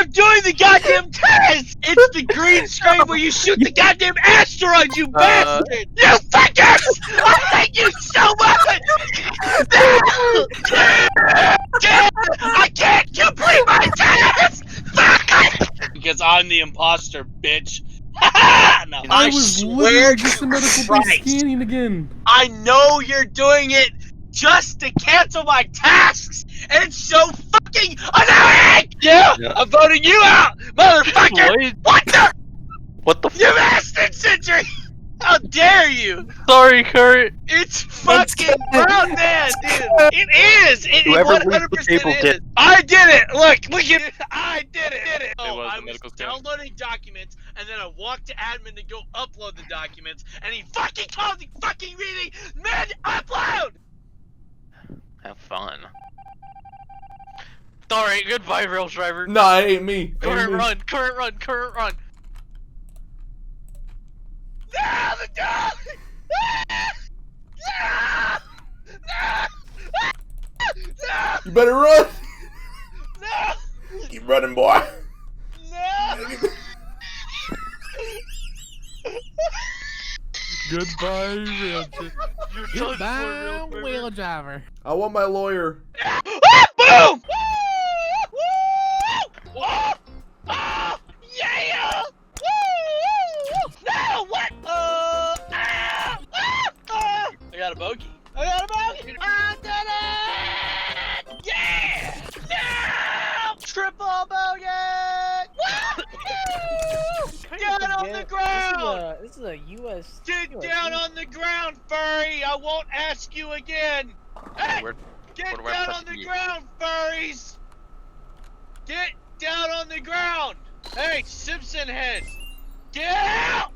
I'm doing the goddamn test! It's the green screen where you shoot the goddamn asteroid, you bastard! You fuckers! I hate you so much! I can't complete my test! Fuck! Because I'm the imposter, bitch. No, I was swear literally just to a medical Christ, base scanning again. I know you're doing it just to cancel my tasks! And it's so fucking annoying! Yeah, I'm voting you out, motherfucker! What the? What the You bastard century! How dare you! Sorry, Kurt. It's fucking brown man, dude! It is! It Whoever 100% leaked the table is! did. I did it! Look at it! I did it! Oh, was I a was medical scan. downloading documents, and then I walked to admin to go upload the documents, and he fucking called the fucking meeting mid-upload! Have fun. Sorry, goodbye, rail driver. Nah, it ain't me. Current run, current run, current run. No, the dog! No! No! You better run. No! Keep running, boy. No! Goodbye, rail driver. Goodbye, wheel driver. I want my lawyer. Boom! Oh, oh, yeah! Woo! No, what? I got a bogey. I got a bogey. I did it! Yeah! No! Triple bogey! Woo! Get on the ground! This is a U.S. Get down on the ground, furry! I won't ask you again! Hey! Get down on the ground, furries! Get down on the ground! Hey, Simpson head! Get out!